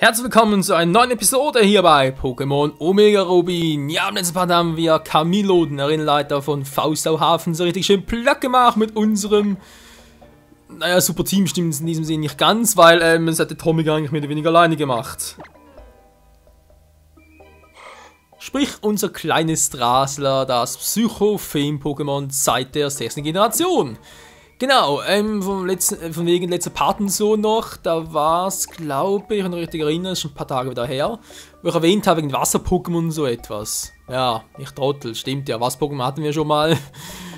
Herzlich willkommen zu einer neuen Episode hier bei Pokémon Omega Rubin. Ja, im letzten Part haben wir Camillo, den Arenaleiter von Faustau-Hafen, so richtig schön platt gemacht mit unserem... Naja, super Team stimmt in diesem Sinne nicht ganz, weil es hat der Tommy eigentlich mehr oder weniger alleine gemacht. Sprich, unser kleines Drasler, das Psycho-Fame-Pokémon seit der 6. Generation. Genau, von wegen letzter Part und so noch, da war es, glaube ich, wenn ich mich richtig erinnere, ist schon ein paar Tage wieder her, wo ich erwähnt habe, wegen Wasser-Pokémon und so etwas. Ja, ich Trottel, stimmt ja, Wasser-Pokémon hatten wir schon mal.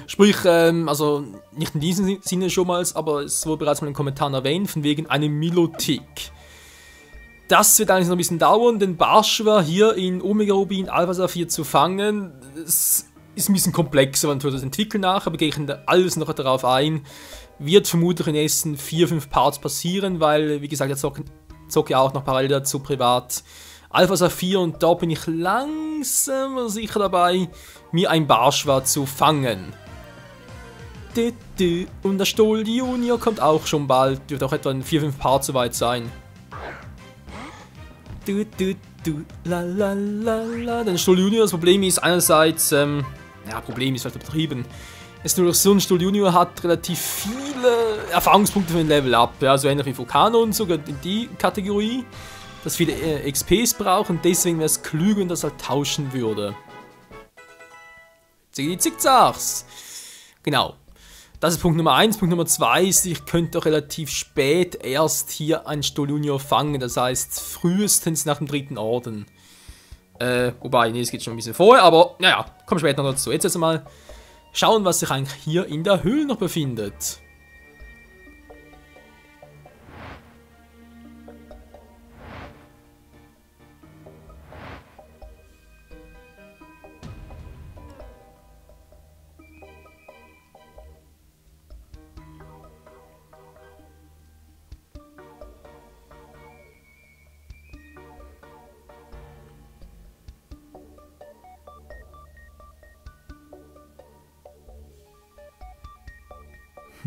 Sprich, also nicht in diesem Sinne schon mal, aber es wurde bereits mal in den Kommentaren erwähnt, von wegen einem Milotic. Das wird eigentlich noch ein bisschen dauern, den Barschwa hier in Omega Rubin Alpha Saphir zu fangen. Es ist ein bisschen komplexer, wenn wir das entwickeln nach, aber gehe ich alles noch darauf ein. Wird vermutlich in den nächsten 4-5 Parts passieren, weil, wie gesagt, ich zocke ja auch noch parallel dazu privat Alpha Saphir und da bin ich langsam aber sicher dabei, mir ein Barschwa zu fangen. Und der Stoll Junior kommt auch schon bald, wird auch etwa in 4-5 Parts soweit sein. Denn Stoll Junior, das Problem ist einerseits, ja, Problem ist vielleicht übertrieben. Es ist nur so, ein Stoll Junior hat relativ viele Erfahrungspunkte für ein Level Up, ja, so ähnlich wie Vulcano und sogar in die Kategorie, dass viele XPs brauchen und deswegen wäre es klüger, wenn das halt tauschen würde. Zickzacks! Genau. Das ist Punkt Nummer 1. Punkt Nummer 2 ist, ich könnte auch relativ spät erst hier einen Stoll Junior fangen, das heißt frühestens nach dem 3. Orden. Wobei, nee, es geht schon ein bisschen vorher, aber naja, kommen später noch dazu. Jetzt erstmal schauen, was sich eigentlich hier in der Höhle noch befindet.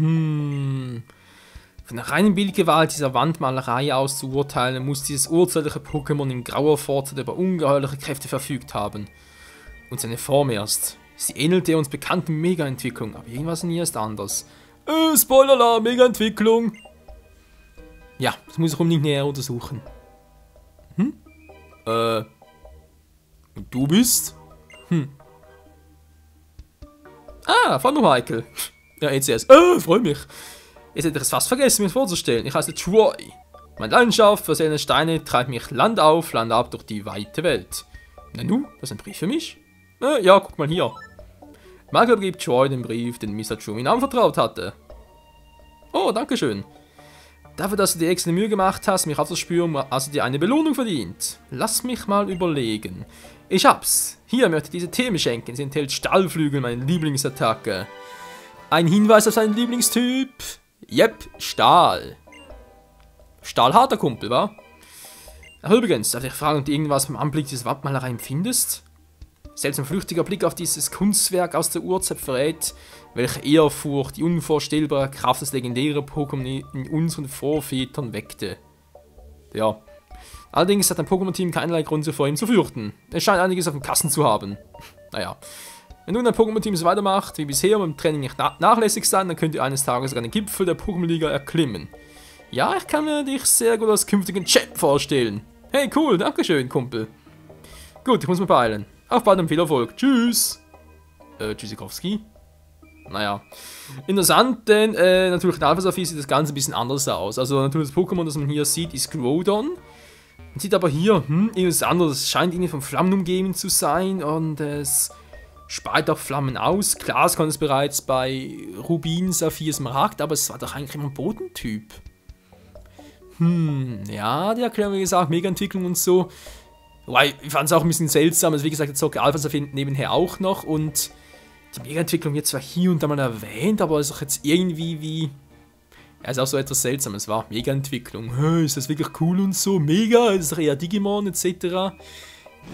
Von der reinen Bildgewalt dieser Wandmalerei aus zu urteilen, muss dieses urzeitliche Pokémon in grauer Vorzeit über ungeheuerliche Kräfte verfügt haben. Und seine Form erst. Sie ähnelte uns bekannten Mega-Entwicklung, aber irgendwas in ihr ist anders. Spoiler-Alarm, Mega-Entwicklung! Ja, das muss ich unbedingt näher untersuchen. Und du bist? Ah, von Michael. Ja, jetzt erst. Freue mich. Jetzt hätte ich es fast vergessen, mir vorzustellen. Ich heiße Troy. Meine Leidenschaft für seltene Steine treibt mich Land auf, Land ab durch die weite Welt. Na nu, das ist ein Brief für mich? Ja, guck mal hier. Michael gibt Troy den Brief, den Mr. True ihm anvertraut hatte. Oh, dankeschön. Dafür, dass du dir extra Mühe gemacht hast, mich aufzuspüren, hast du dir eine Belohnung verdient. Lass mich mal überlegen. Ich hab's. Hier möchte ich diese Themen schenken. Sie enthält Stahlflügel, meine Lieblingsattacke. Ein Hinweis auf seinen Lieblingstyp? Jep, Stahl. Stahlharter Kumpel, wa? Ach, übrigens, darf ich fragen, ob du irgendwas beim Anblick dieser Wandmalerei empfindest? Seltsam flüchtiger Blick auf dieses Kunstwerk aus der Urzeit verrät, welche Ehrfurcht die unvorstellbare Kraft des legendären Pokémon in unseren Vorvätern weckte. Ja. Allerdings hat ein Pokémon-Team keinerlei Grund vor ihm zu fürchten. Es scheint einiges auf dem Kasten zu haben. Naja. Wenn nun ein Pokémon-Team so weitermacht wie bisher und im Training nicht nachlässig sein, dann könnt ihr eines Tages sogar den Gipfel der Pokémon-Liga erklimmen. Ja, ich kann mir dich sehr gut als künftigen Champ vorstellen. Hey, cool, dankeschön, Kumpel. Gut, ich muss mich beeilen. Auf bald und viel Erfolg. Tschüss. Tschüssikowski. Naja. Interessant, denn natürlich in Alpha Saphir sieht das Ganze ein bisschen anders aus. Also natürlich das Pokémon, das man hier sieht, ist Groudon. Man sieht aber hier, irgendwas anderes. Es scheint irgendwie von Flammen umgeben zu sein und es speit auch Flammen aus. Klar, es konnte es bereits bei Rubin, Saphir, Smaragd, aber es war doch eigentlich immer ein Bodentyp. Ja, die Erklärung, wie gesagt, Mega-Entwicklung und so. Wobei, ich fand es auch ein bisschen seltsam. Also wie gesagt, jetzt zocke Alpha Saphir nebenher auch noch und die Mega-Entwicklung wird zwar hier und da mal erwähnt, aber ist auch jetzt irgendwie wie... Ja, ist auch so etwas Seltsames, war Mega-Entwicklung. Ist das wirklich cool und so? Mega, ist doch eher Digimon etc.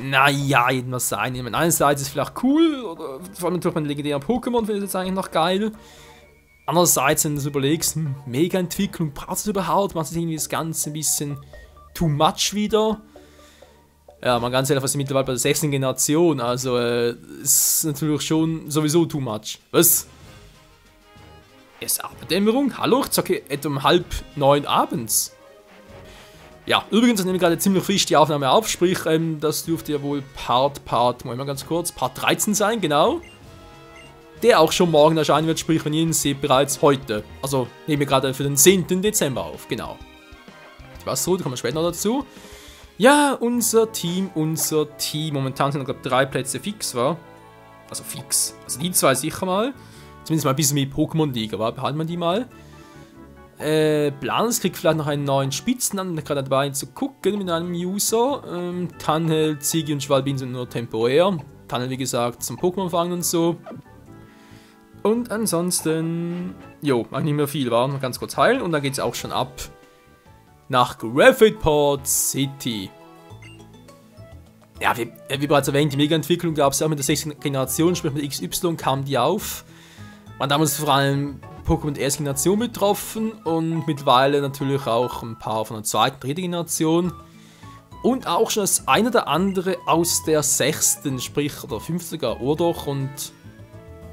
Naja, jedenfalls sein. Ich meine, einerseits ist es vielleicht cool, oder vor allem durch mein legendären Pokémon finde ich das eigentlich noch geil. Andererseits, wenn du das überlegst, Mega-Entwicklung, brauchst du das überhaupt? Macht das irgendwie das Ganze ein bisschen too much wieder. Ja, man ganz ehrlich, was ist mittlerweile bei der 6. Generation, also ist natürlich schon sowieso too much. Was? Es ist Abenddämmerung? Hallo, ich zocke etwa um 8:30 abends. Ja, übrigens, ich nehme gerade ziemlich frisch die Aufnahme auf, sprich, das dürfte ja wohl Part, mal ganz kurz, Part 13 sein, genau. Der auch schon morgen erscheinen wird, sprich, wenn ihr ihn seht, bereits heute. Also, nehmen wir gerade für den 10. Dezember auf, genau. Was so, da kommen wir später noch dazu. Ja, unser Team. Momentan sind, glaube ich, 3 Plätze fix, wa? Also fix. Also die 2 sicher mal. Zumindest mal ein bisschen wie Pokémon-Liga, wa? Behalten wir die mal. Blans kriegt vielleicht noch einen neuen Spitznamen, gerade dabei zu gucken mit einem User. Tanhel, Ziggy und Schwalbin sind nur temporär. Tanhel, wie gesagt, zum Pokémon fangen und so. Und ansonsten, jo, eigentlich nicht mehr viel, war noch ganz kurz heilen und dann geht es auch schon ab nach Graphitport City. Ja, wie bereits erwähnt, die Mega-Entwicklung gab es ja auch mit der 6. Generation, sprich mit XY kam die auf. Waren damals vor allem Pokémon der 1. Generation betroffen und mittlerweile natürlich auch ein paar von der 2., 3. Generation. Und auch schon das eine oder andere aus der 6., sprich oder 50er Urdoch und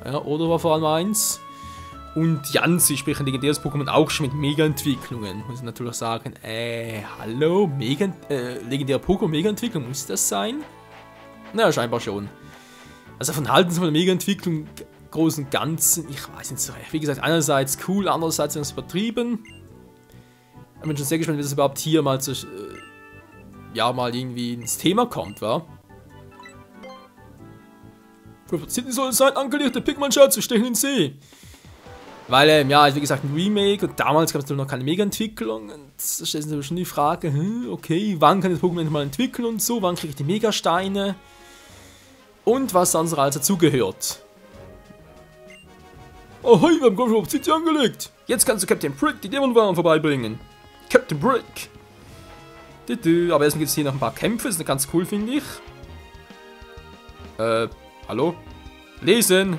ja, Urdoch war vor allem eins. Und Yanzi, sprich ein legendäres Pokémon, auch schon mit Mega-Entwicklungen. Muss ich natürlich sagen, hallo, legendäre Pokémon-Mega-Entwicklung, muss das sein? Naja, scheinbar schon. Also von halten Sie von der Mega-Entwicklung Großen und Ganzen, ich weiß nicht so recht. Wie gesagt, einerseits cool, andererseits ist es übertrieben. Ich bin schon sehr gespannt, wie das überhaupt hier mal mal irgendwie ins Thema kommt, wa? City soll es sein, angelegte Pikmin-Schatz zu stechen in den See. Weil, ja, wie gesagt, ein Remake und damals gab es noch keine Mega-Entwicklung. Und da stellt sich schon die Frage, okay, wann kann das Pokémon mal entwickeln und so, wann kriege ich die Megasteine? Und was sonst alles dazugehört. Oh, hey, wir haben gerade auf City angelegt. Jetzt kannst du Captain Brick die Dämonenwaren vorbeibringen. Captain Brick. Aber erstmal gibt es hier noch ein paar Kämpfe, das ist ganz cool, finde ich. Hallo? Lesen!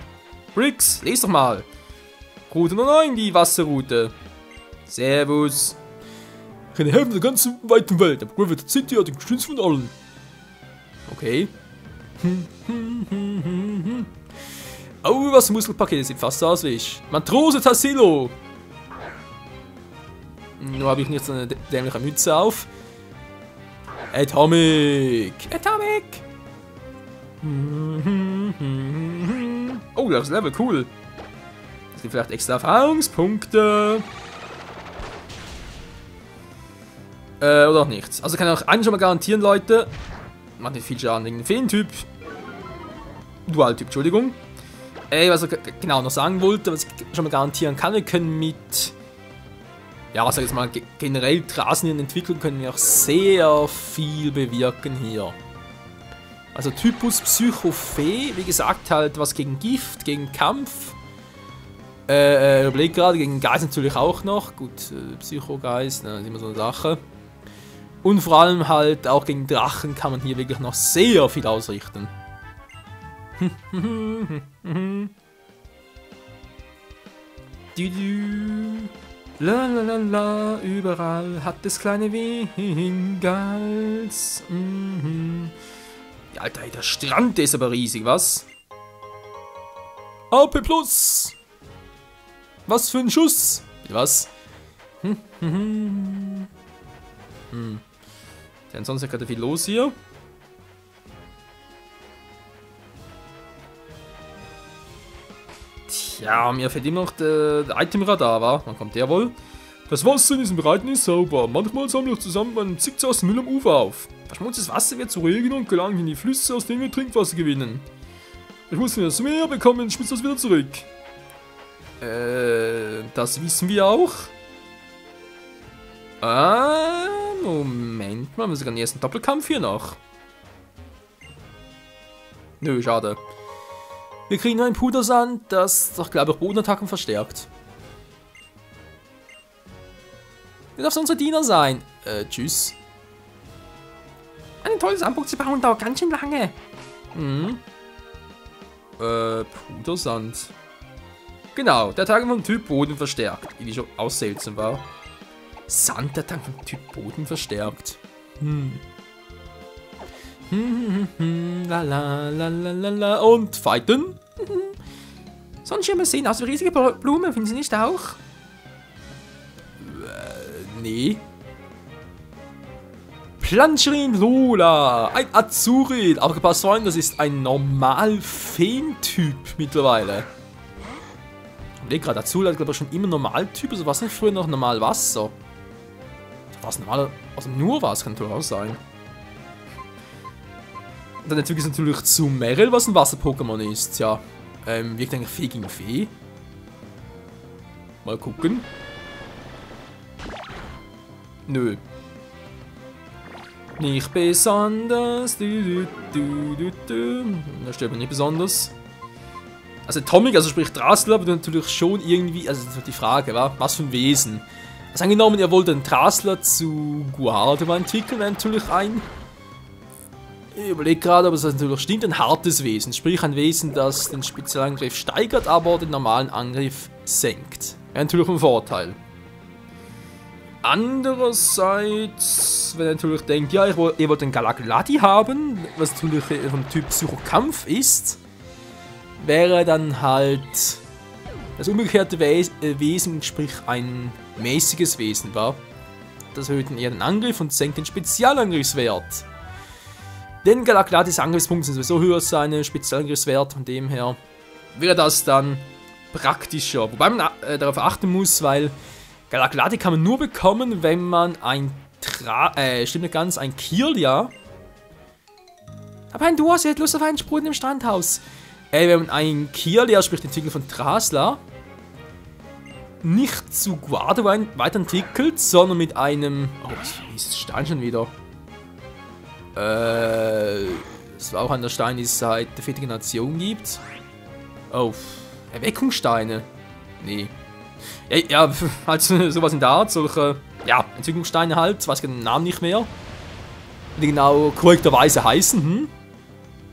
Bricks, les doch mal! Route 9, die Wasserroute. Servus. Keine Häfen der ganzen weiten Welt, aber Graphite City hat den schönsten von allen. Okay. Oh, was ein Muskelpaket, das sieht fast so aus wie ich. Matrose Tassilo! Nur habe ich nicht so eine dämliche Mütze auf. Atomic! Atomic! Oh, das Level, cool. Es gibt vielleicht extra Erfahrungspunkte. Oder auch nichts. Also kann ich auch einen schon mal garantieren, Leute. Macht nicht viel Schaden wegen dem Feentyp. Dualtyp, Entschuldigung. Was ich genau noch sagen wollte, was ich schon mal garantieren kann, wir können mit, ja, sag ich jetzt mal, generell draußen in der Entwicklung können wir auch sehr viel bewirken hier. Also Typus Psychofee, wie gesagt, halt was gegen Gift, gegen Kampf. Überleg gerade, gegen Geist natürlich auch noch. Gut, Psychogeist, das ist immer so eine Sache. Und vor allem halt auch gegen Drachen kann man hier wirklich noch sehr viel ausrichten. La la la la, überall hat es kleine Wingals. Ja, Alter, der Strand ist aber riesig, was? AP Plus! Was für ein Schuss! Was? Denn sonst ist gerade viel los hier. Tja, mir fehlt immer noch der Itemradar, wa? Wann kommt der wohl? Das Wasser in diesen Breiten ist sauber. Manchmal sammeln wir zusammen einen Zickzack Müll am Ufer auf. Verschmutztes Wasser wird zu Regen und gelangt in die Flüsse, aus denen wir Trinkwasser gewinnen. Ich muss wieder das Meer bekommen, schmutzt das wieder zurück. Das wissen wir auch. Moment mal, wir haben sogar den ersten Doppelkampf hier noch. Nö, schade. Wir kriegen noch einen Pudersand, das doch, glaube ich, Bodenattacken verstärkt. Das darf unsere Diener sein. Tschüss. Ein tolles Sandburg zu bauen dauert ganz schön lange. Pudersand. Genau, der Tag vom Typ Boden verstärkt, wie die schon auch seltsam war. Sand, der Tag vom Typ Boden verstärkt. La la la la la la. Und fighten. Sonnenschirme sehen aus wie riesige Blumen, finden Sie nicht auch? Nee. Plancherin Lola, ein Azurit. Aber gepasst, Freunde, das ist ein Normal-Feen-Typ mittlerweile. Ich überlege gerade, Azurit hat glaube ich schon immer Normaltyp, also was nicht früher noch normal Wasser? Was normal, also nur was kann durchaus sein. Dann entwickelt es natürlich zu Meryl, was ein Wasser-Pokémon ist. Ja, wirkt eigentlich Fee gegen Fee. Mal gucken. Nö. Nicht besonders. Das steht mir nicht besonders. Also Atomic, also sprich Drasler, aber natürlich schon irgendwie, also das ist die Frage, was für ein Wesen. Also angenommen, ihr wollt einen Drasler zu Guardian entwickeln, wäre natürlich ein, ich überlege gerade, aber es ist natürlich stimmt, ein hartes Wesen. Sprich ein Wesen, das den Spezialangriff steigert, aber den normalen Angriff senkt. Wäre natürlich ein Vorteil. Andererseits, wenn ihr natürlich denkt, ja, ihr wollt einen Galagladi haben, was natürlich vom Typ Psychokampf ist, wäre dann halt das umgekehrte Wesen, sprich ein mäßiges Wesen, war. Das erhöht eher den Angriff und senkt den Spezialangriffswert. Denn Galagladis Angriffspunkte sind sowieso höher als seine Spezialangriffswert, von dem her wäre das dann praktischer. Wobei man darauf achten muss, weil Galagladi kann man nur bekommen, wenn man ein stimmt nicht ganz, ein Kirlia. Aber ein Duas, ihr hättet Lust auf einen Sprudel im Strandhaus. Wenn man ein Kirlia, sprich den Entwicklung von Drasla, nicht zu Guardian weiterentwickelt, sondern mit einem. Oh, was ist das Stein schon wieder? Das war auch an der Stein, die es seit der 4. Generation gibt. Oh, Erweckungssteine. Nee. Ja, halt sowas in der Art, solche, ja, Entwicklungssteine halt, weiß ich den Namen nicht mehr. Die genau korrekterweise heißen,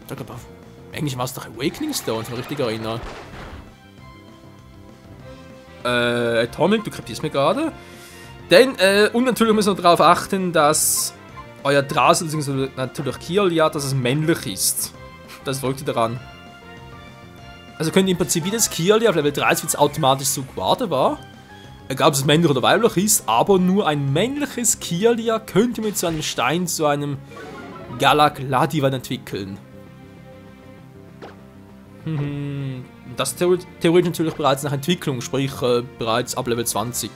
Ich glaube, auf Englisch war es doch Awakening Stone, wenn ich mich richtig erinnere. Atomic, du kapierst mir gerade. Denn, und natürlich müssen wir darauf achten, dass euer Drasel, beziehungsweise natürlich Kirlia, dass es männlich ist. Das folgt daran. Also könnt ihr im Prinzip wie das Kirlia auf Level 30 wird es automatisch so Guardian war. Egal ob es männlich oder weiblich ist, aber nur ein männliches Kirlia könnt ihr mit so einem Stein zu einem Galagladi entwickeln. Das theoretisch natürlich bereits nach Entwicklung, sprich bereits ab Level 20.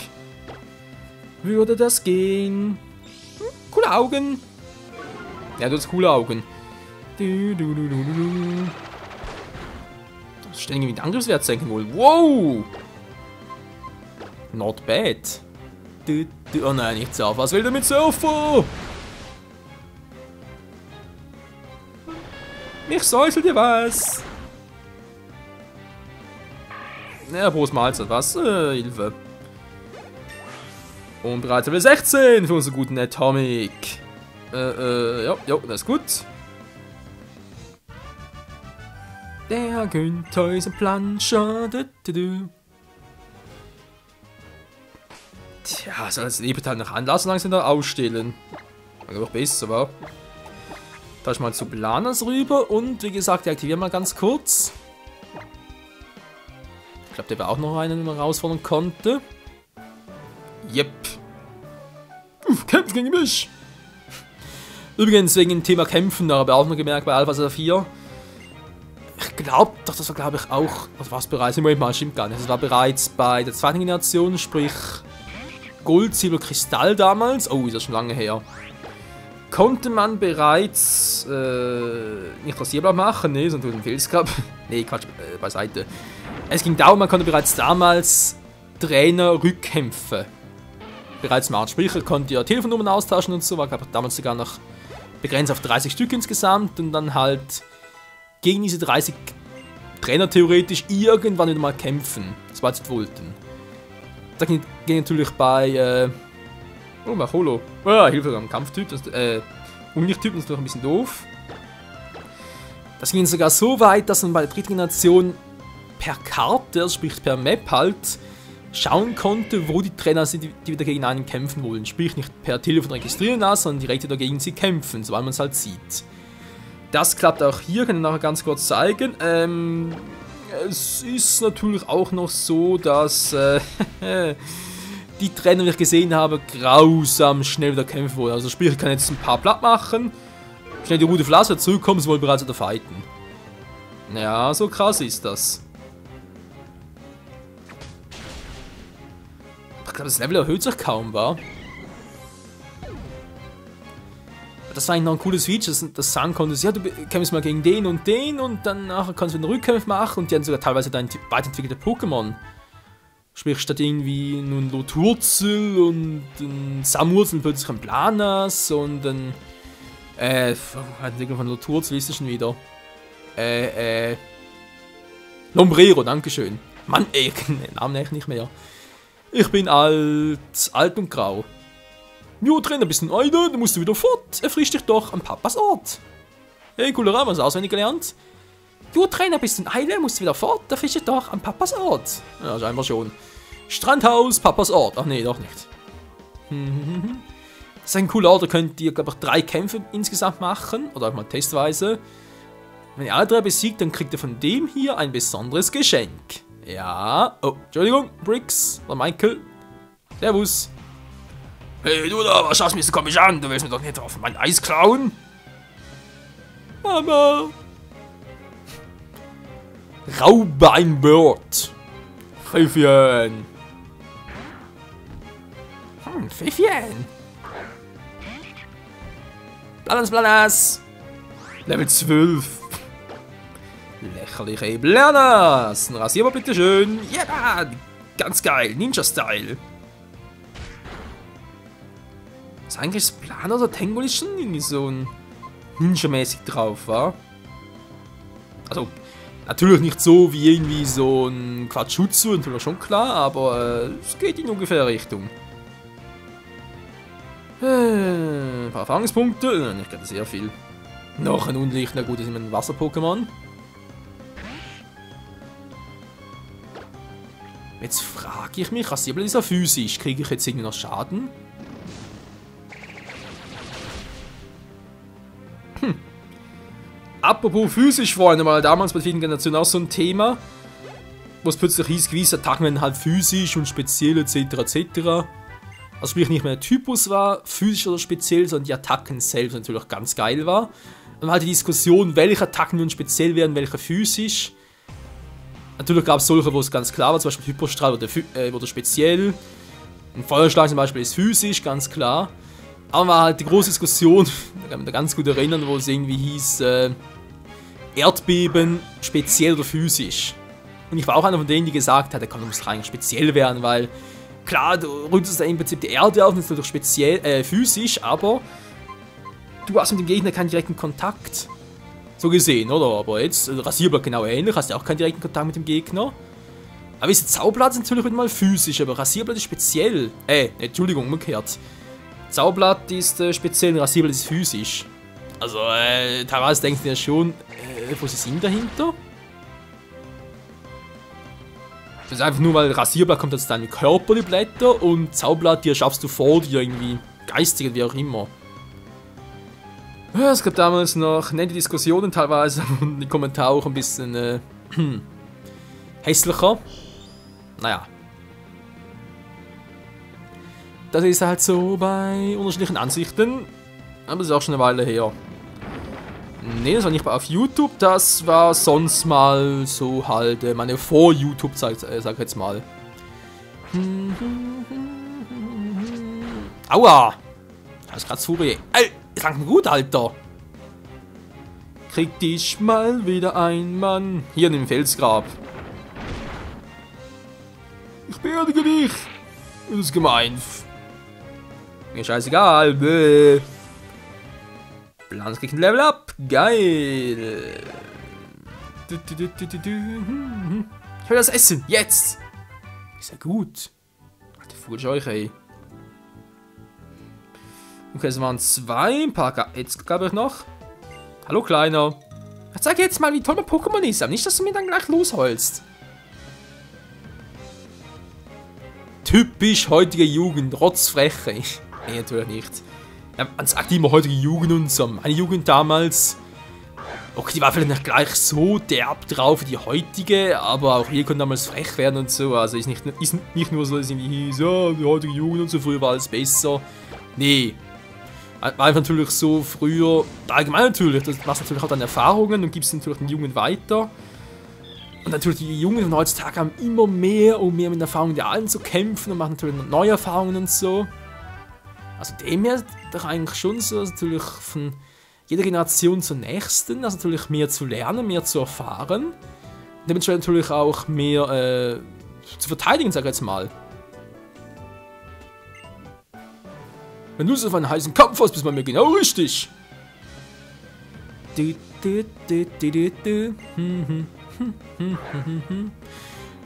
Würde das gehen? Coole Augen. Ja, du hast coole Augen. Ständig mit Angriffswert senken wohl. Wow! Not bad. Oh nein, nicht Surfer. Was will der mit Surfer? Mich säuselt dir was. Ja, Prost Mahlzeit, was? Hilfe. Und bereits Level 16 für unseren guten Atomic. Ja, das ist gut. Der Günther ist ein Planscher. Tja, soll das Lebenteil nach Anlass langsam da ausstellen. War doch besser, wa? Da ich mal zu Planas rüber und wie gesagt, deaktivieren wir mal ganz kurz. Ich glaube, der war auch noch einen, den man herausfordern konnte. Yep. Kämpft gegen mich! Übrigens, wegen dem Thema Kämpfen, da habe ich auch noch gemerkt bei Alpha Saphir. Ich glaube, doch, das war glaube ich auch, das war es bereits, Moment mal, stimmt gar nicht. Das war bereits bei der 2. Generation, sprich Gold, Silber, Kristall damals. Oh, ist das schon lange her. Konnte man bereits nicht Rasierblatt machen, ne, sondern den Filzgrab. Ne, Quatsch, beiseite. Es ging darum, man konnte bereits damals Trainer-Rückkämpfe bereits machen. Sprich, er konnte ja Telefonnummern austauschen und so, war glaube ich damals sogar noch begrenzt auf 30 Stück insgesamt und dann halt gegen diese 30 Trainer theoretisch irgendwann wieder mal kämpfen, sobald sie wollten. Da ging natürlich bei, oh, Macholo. Oh, Hilfe am Kampftyp, das, Unlichttyp, das ist doch ein bisschen doof. Das ging sogar so weit, dass man bei der 3. Generation per Karte, also sprich per Map halt, schauen konnte, wo die Trainer sind, die wieder gegen einen kämpfen wollen. Sprich, nicht per Telefon registrieren lassen, sondern direkt wieder gegen sie kämpfen, sobald man es halt sieht. Das klappt auch hier, kann ich nachher ganz kurz zeigen. Es ist natürlich auch noch so, dass die Trainer, die ich gesehen habe, grausam schnell wieder kämpfen wollen. Also sprich, ich kann jetzt ein paar platt machen, schnell die Route verlassen, zurückkommen, sie wollen bereits wieder fighten. Ja, so krass ist das. Ich glaube, das Level erhöht sich kaum, wa? Das war eigentlich noch ein cooles Feature, dass du sagen konntest, ja, du kämpfst mal gegen den und dann nachher kannst du einen Rückkampf machen und die haben sogar teilweise dein weiterentwickelte Pokémon. Sprich, statt irgendwie nur ein Loturzel und ein Samurzel plötzlich ein Planas und ein von Loturzel ist es schon wieder. Lombrero, dankeschön. Mann, ey, ich kenne den Namen echt nicht mehr. Ich bin alt und grau. Jo, Trainer, bist du einer? Du musst wieder fort. Erfrisch dich doch am Papas Ort. Hey, cooler Raum, hast du auswendig gelernt? Jo, Trainer, bist du einer? Musst du wieder fort. Erfrisch dich doch am Papas Ort. Ja, scheinbar schon. Strandhaus, Papas Ort. Ach nee, doch nicht. Das ist ein cooler Ort, da könnt ihr, glaube ich, 3 Kämpfe insgesamt machen. Oder auch mal testweise. Wenn ihr alle 3 besiegt, dann kriegt ihr von dem hier ein besonderes Geschenk. Ja. Oh, Entschuldigung, Bricks oder Michael. Servus. Hey, du da, was schaust mich so komisch an? Du willst mir doch nicht auf mein Eis klauen? Mama. Raube ein Bird. Pfäffchen. Pfäffchen. Blanas. Level 12. Lächerlich, ey. Blanas. Ein Rasierer, bitteschön. Ja, ganz geil. Ninja-Style. Ist eigentlich das Planer oder Tengol ist schon irgendwie so ein Ninja-mäßig drauf, wa? Also, natürlich nicht so wie irgendwie so ein Quatschutsu, natürlich schon klar, aber es geht in ungefähr Richtung. Ein paar Erfahrungspunkte, ich glaube sehr viel. Noch ein Unlicht, na gut, das ist ein Wasser-Pokémon. Jetzt frage ich mich, Rasierblatt ist ja physisch, kriege ich jetzt irgendwie noch Schaden? Apropos physisch, Freunde, mal damals bei der vierten Generation auch so ein Thema, wo es plötzlich hieß, gewisse Attacken werden halt physisch und speziell etc. etc. Also sprich nicht mehr der Typus war, physisch oder speziell, sondern die Attacken selbst natürlich auch ganz geil war. Dann war halt die Diskussion, welche Attacken nun speziell werden, welche physisch. Natürlich gab es solche, wo es ganz klar war, zum Beispiel Hyperstrahl oder speziell. Ein Feuerschlag zum Beispiel ist physisch, ganz klar. Aber war halt die große Diskussion, da kann man da ganz gut erinnern, wo es irgendwie hieß, Erdbeben speziell oder physisch. Und ich war auch einer von denen, die gesagt hat, der kann muss rein speziell werden, weil klar, du rüttelst da im Prinzip die Erde auf und ist natürlich speziell, physisch, aber du hast mit dem Gegner keinen direkten Kontakt. So gesehen, oder? Aber jetzt, Rasierblatt genau ähnlich, hast du auch keinen direkten Kontakt mit dem Gegner. Aber diese Zauberblatt ist natürlich wieder mal physisch, aber Rasierblatt ist speziell. Entschuldigung, umgekehrt. Zauberblatt ist speziell, Rasierblatt ist physisch. Also, teilweise denkst du ja schon, wo ist der Sinn dahinter? Das ist einfach nur, weil Rasierblatt kommt aus deinem Körper, die Blätter, und Zauberblatt, die schaffst du vor dir irgendwie, geistig oder wie auch immer. Es gab damals noch nette Diskussionen teilweise und die Kommentare auch ein bisschen hässlicher. Naja. Das ist halt so bei unterschiedlichen Ansichten. Aber das ist auch schon eine Weile her. Ne, das war nicht auf YouTube, das war sonst mal so halt meine Vor-YouTube-Zeit, sag ich jetzt mal. Aua! Das ist grad Furie. Ist langsam gut, Alter. Krieg dich mal wieder ein, Mann. Hier in dem Felsgrab. Ich beerdige dich. Das ist gemein. Mir scheißegal. Bäh. Plans kriegt ein Level up. Geil. Ich will das essen. Jetzt. Ist ja gut. Alter, fuhr euch, ey. Okay, es waren 2. Ein paar jetzt gab ich noch. Hallo, Kleiner. Zeig jetzt mal, wie toll mein Pokémon ist. Aber nicht, dass du mir dann gleich losholst. typisch heutige Jugend, rotzfreche. Nee, natürlich nicht. Ja, man sagt immer heutige Jugend und so. Meine Jugend damals, okay, die war vielleicht nicht gleich so derb drauf wie die heutige, aber auch hier konnte damals frech werden und so. Also ist nicht nur so, dass irgendwie hieß, ja, die heutige Jugend und so, früher war alles besser. Nee. War einfach natürlich so früher, allgemein natürlich, das machst natürlich auch dann Erfahrungen und gibst natürlich den Jungen weiter. Und natürlich die Jungen von heutzutage haben immer mehr und mehr mit Erfahrungen der Alten zu kämpfen und machen natürlich noch neue Erfahrungen und so. Also dem her doch eigentlich schon so, also natürlich von jeder Generation zur nächsten, also natürlich mehr zu lernen, mehr zu erfahren. Und dementsprechend natürlich auch mehr zu verteidigen, sag ich jetzt mal. Wenn du so auf einen heißen Kampf hast, bist du bei mir genau richtig.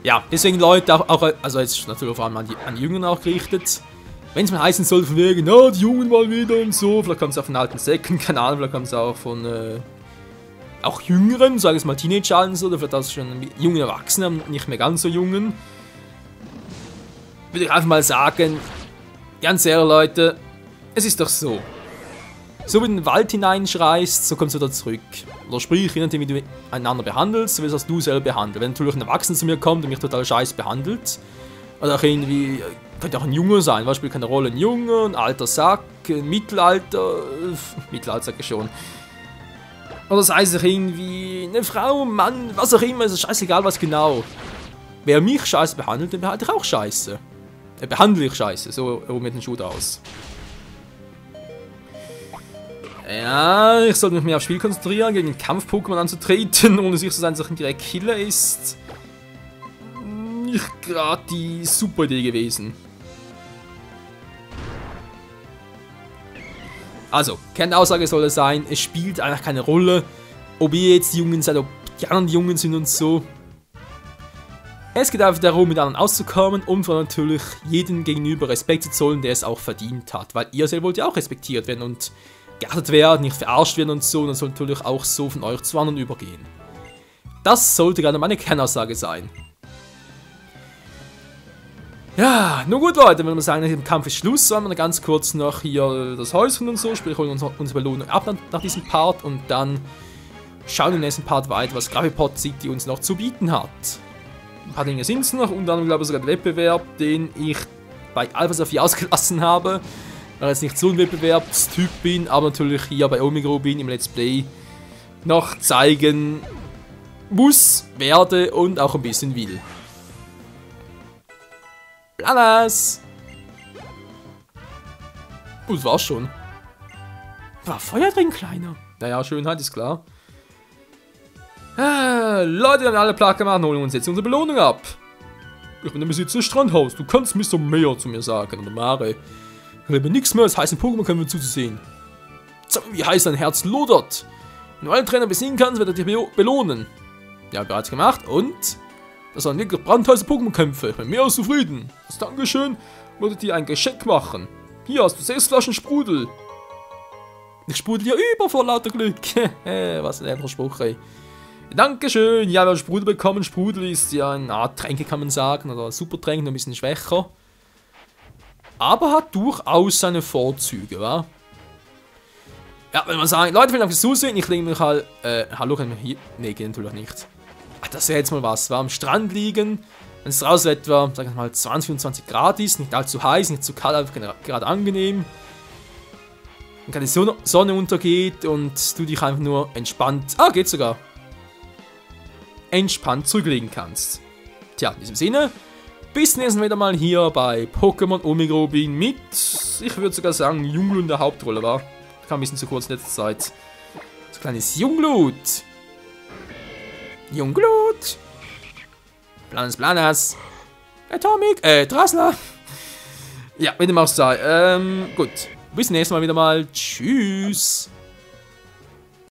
Ja, deswegen Leute, auch also jetzt natürlich vor allem an die Jungen auch gerichtet. Wenn es mal heißen soll von wegen, oh, die Jungen mal wieder und so, vielleicht kommt es auch von alten Säcken, keine Ahnung, vielleicht kommt es auch von auch Jüngeren, sage ich mal Teenager so, oder vielleicht auch schon jungen Erwachsenen, nicht mehr ganz so jungen. Würde ich einfach mal sagen, ganz ehrlich Leute, es ist doch so. So wie du in den Wald hineinschreist, so kommst du wieder zurück. Oder sprich, je nachdem wie du einander behandelst, so wirst du selber behandelt. Wenn natürlich ein Erwachsener zu mir kommt und mich total scheiß behandelt, oder auch irgendwie, könnte auch ein Junge sein, was spielt keine Rolle, ein Junge, ein alter Sack, ein Mittelalter sag ich schon. Oder sei es irgendwie eine Frau, ein Mann, was auch immer, es ist scheißegal was genau. Wer mich scheiße behandelt, den behalte ich auch scheiße. Behandle ich scheiße, so mit dem Schuh aus. Ja, ich sollte mich mehr aufs Spiel konzentrieren, gegen Kampf-Pokémon anzutreten, ohne sicher zu sein, dass ich ein direkt Killer ist. Nicht gerade die super Idee gewesen. Also, Kernaussage soll es sein, es spielt einfach keine Rolle, ob ihr jetzt die Jungen seid, ob die anderen die Jungen sind und so. Es geht einfach darum, mit anderen auszukommen und von natürlich jedem gegenüber Respekt zu zollen, der es auch verdient hat. Weil ihr selber wollt ja auch respektiert werden und geachtet werden, nicht verarscht werden und so. Und das soll natürlich auch so von euch zu anderen übergehen. Das sollte gerade meine Kernaussage sein. Ja, nun gut Leute, wenn wir sagen, im Kampf ist Schluss, sollen wir ganz kurz noch hier das Häuschen und so, sprich holen unsere Belohnung ab nach diesem Part und dann schauen wir im nächsten Part weiter, was Graphipod City uns noch zu bieten hat. Ein paar Dinge sind es noch, unter anderem glaube ich sogar der Wettbewerb, den ich bei Alpha Sophie ausgelassen habe, weil ich jetzt nicht so ein Wettbewerbstyp bin, aber natürlich hier bei Omega Rubin im Let's Play noch zeigen muss, werde und auch ein bisschen will. Blalas! Das war's schon. War Feuer drin, Kleiner. Naja, Schönheit ist klar. Leute, wir haben alle Plaque gemacht, holen uns jetzt unsere Belohnung ab. Ich bin der Besitzer des Strandhaus. Du kannst Mr. Mayor zu mir sagen, oder Mare. Ich habe nichts mehr als heißen Pokémon können wir zuzusehen. Sag mir, wie heiß dein Herz lodert. Wenn du alle Trainer besiegen kannst, wird er dich belohnen. Ja, bereits gemacht und... Das waren wirklich brandheiße Pokémon-Kämpfe. Ich bin mehr als zufrieden. Als Dankeschön würde ich dir ein Geschenk machen. Hier hast du 6 Flaschen Sprudel. Ich sprudel ja über vor lauter Glück. Was ein einfacher Spruch, ey. Dankeschön. Ja, wir haben Sprudel bekommen. Sprudel ist ja eine Art Tränke, kann man sagen. Oder Supertränke, noch ein bisschen schwächer. Aber hat durchaus seine Vorzüge, wa? Ja, wenn man sagen, Leute, vielen Dank fürs Zusehen. Ich lege mich halt... hallo, können wir hier... Ne, geht natürlich nicht. Ach, das wäre jetzt mal was. War am Strand liegen, wenn es draußen etwa, sag ich mal, 20, 25 Grad ist, nicht allzu heiß, nicht zu kalt, einfach gerade angenehm. Wenn keine Sonne untergeht und du dich einfach nur entspannt, geht sogar, entspannt zurücklegen kannst. Tja, in diesem Sinne, bis zum nächsten Mal wieder mal hier bei Pokémon Omega Rubin mit, ich würde sogar sagen, Jungblut in der Hauptrolle, war. Kam ein bisschen zu kurz in letzter Zeit. So kleines Jungblut. Jungblut! Planas! Atomic! Drasler! Ja, wie dem auch sei. Gut. Bis zum nächsten Mal wieder mal. Tschüss!